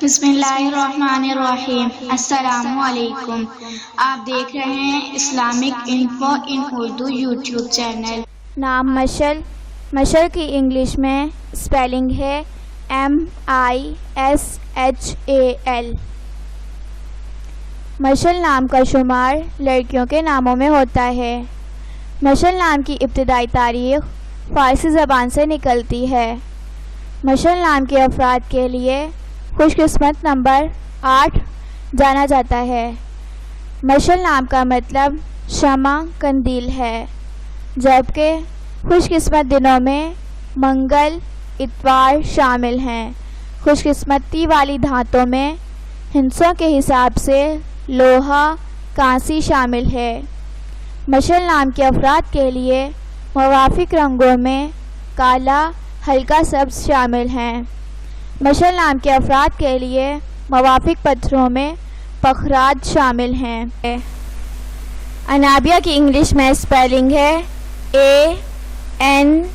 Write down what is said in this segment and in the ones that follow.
بسم اللہ الرحمن الرحیم۔ السلام علیکم۔ آپ دیکھ رہے ہیں اسلامک انفو ان اردو یوٹیوب چینل۔ نام مشعل۔ مشعل کی انگلش میں اسپیلنگ ہے MISHAL۔ مشعل نام کا شمار لڑکیوں کے ناموں میں ہوتا ہے۔ مشعل نام کی ابتدائی تاریخ فارسی زبان سے نکلتی ہے۔ مشعل نام کے افراد کے لیے خوش قسمت نمبر 8 جانا جاتا ہے۔ مشعل نام کا مطلب شمع قندیل ہے، جبکہ خوش قسمت دنوں میں منگل، اتوار شامل ہیں۔ خوش قسمتی والی دھاتوں میں ہندسوں کے حساب سے لوہا، کانسی شامل ہے۔ مشعل نام کے افراد کے لیے موافق رنگوں میں کالا، ہلکا سبز شامل ہیں۔ مشعل نام کے افراد کے لیے موافق پتھروں میں پخراد شامل ہیں۔ انابیہ کی انگلش میں اسپیلنگ ہے ANABIA۔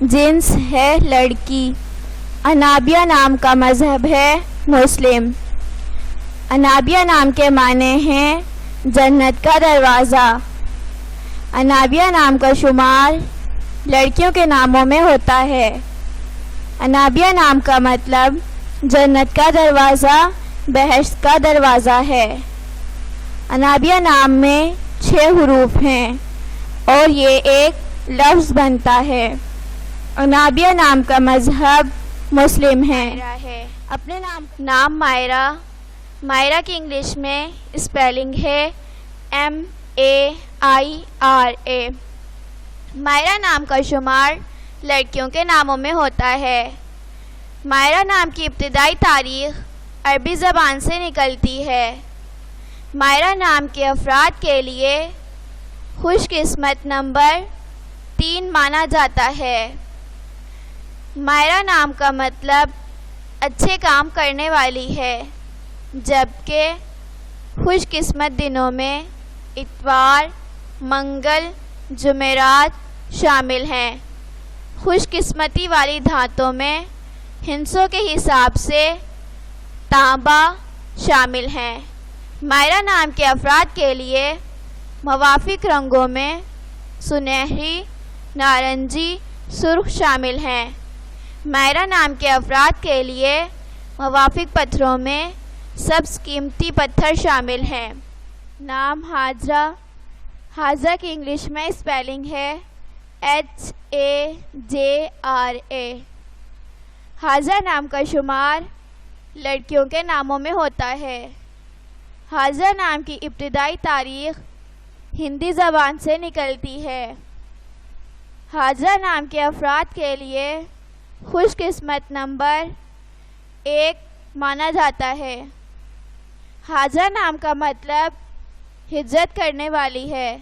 جنس ہے لڑکی۔ انابیہ نام کا مذہب ہے مسلم۔ انابیہ نام کے معنی ہیں جنت کا دروازہ۔ انابیہ نام کا شمار لڑکیوں کے ناموں میں ہوتا ہے۔ انابیہ نام کا مطلب جنت کا دروازہ، بہشت کا دروازہ ہے۔ انابیہ نام میں 6 حروف ہیں اور یہ ایک لفظ بنتا ہے۔ انابیہ نام کا مذہب مسلم ہے۔ اپنے نام مائرہ۔ مائرہ کی انگلش میں اسپیلنگ ہے MAIRA۔ مائرہ نام کا شمار لڑکیوں کے ناموں میں ہوتا ہے۔ مائرہ نام کی ابتدائی تاریخ عربی زبان سے نکلتی ہے۔ مائرہ نام کے افراد کے لیے خوش قسمت نمبر 3 مانا جاتا ہے۔ مائرہ نام کا مطلب اچھے کام کرنے والی ہے، جبکہ خوش قسمت دنوں میں اتوار، منگل، جمعرات شامل ہیں۔ خوش قسمتی والی دھاتوں میں ہندسوں کے حساب سے تانبا شامل ہیں۔ مائرہ نام کے افراد کے لیے موافق رنگوں میں سنہری، نارنجی، سرخ شامل ہیں۔ مائرہ نام کے افراد کے لیے موافق پتھروں میں سبز قیمتی پتھر شامل ہیں۔ نام حاجرہ۔ حاجرہ کی انگلش میں اسپیلنگ ہے HAJRA۔ حاجرہ نام کا شمار لڑکیوں کے ناموں میں ہوتا ہے۔ حاجرہ نام کی ابتدائی تاریخ ہندی زبان سے نکلتی ہے۔ حاجرہ نام کے افراد کے لیے خوش قسمت نمبر 1 مانا جاتا ہے۔ حاجرہ نام کا مطلب ہجرت کرنے والی ہے،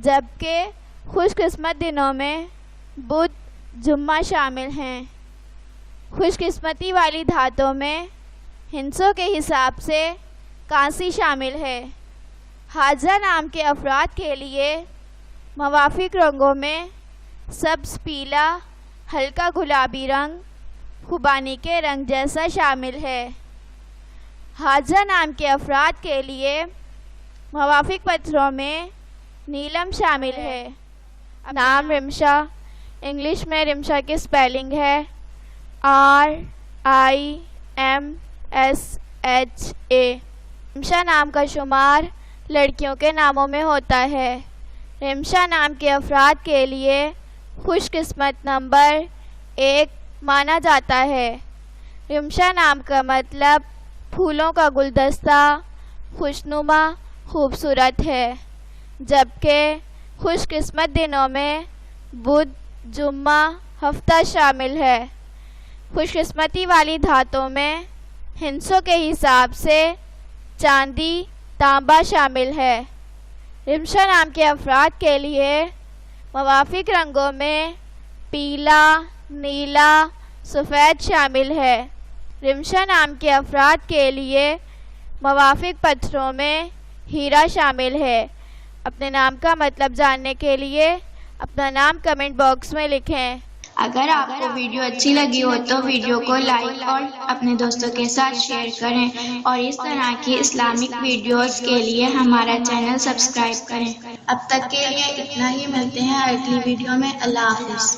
جبکہ خوش قسمت دنوں میں بدھ، جمعہ شامل ہیں۔ خوش قسمتی والی دھاتوں میں ہندسوں کے حساب سے کانسی شامل ہے۔ حاجرہ نام کے افراد کے لیے موافق رنگوں میں سبز، پیلا، ہلکا گلابی رنگ، خوبانی کے رنگ جیسا شامل ہے۔ حاجرہ نام کے افراد کے لیے موافق پتھروں میں نیلم شامل ہے۔ نام رمشا۔ انگلش میں رمشا کی اسپیلنگ ہے RIMSHA۔ رمشا نام کا شمار لڑکیوں کے ناموں میں ہوتا ہے۔ رمشا نام کے افراد کے لیے خوش قسمت نمبر 1 مانا جاتا ہے۔ رمشا نام کا مطلب پھولوں کا گلدستہ، خوشنما، خوبصورت ہے، جبکہ خوش قسمت دنوں میں بدھ، جمعہ، ہفتہ شامل ہے۔ خوش قسمتی والی دھاتوں میں ہندسوں کے حساب سے چاندی، تانبا شامل ہے۔ رمشا نام کے افراد کے لیے موافق رنگوں میں پیلا، نیلا، سفید شامل ہے۔ رمشا نام کے افراد کے لیے موافق پتھروں میں ہیرا شامل ہے۔ اپنے نام کا مطلب جاننے کے لیے اپنا نام کمنٹ باکس میں لکھیں۔ اگر آپ کو ویڈیو اچھی لگی ہو تو ویڈیو کو لائک اور اپنے دوستوں کے ساتھ شیئر کریں اور اس طرح کی اسلامک ویڈیوز کے لیے ہمارا چینل سبسکرائب کریں۔ اب تک کے لیے اتنا ہی، ملتے ہیں اگلی ویڈیو میں۔ اللہ حافظ۔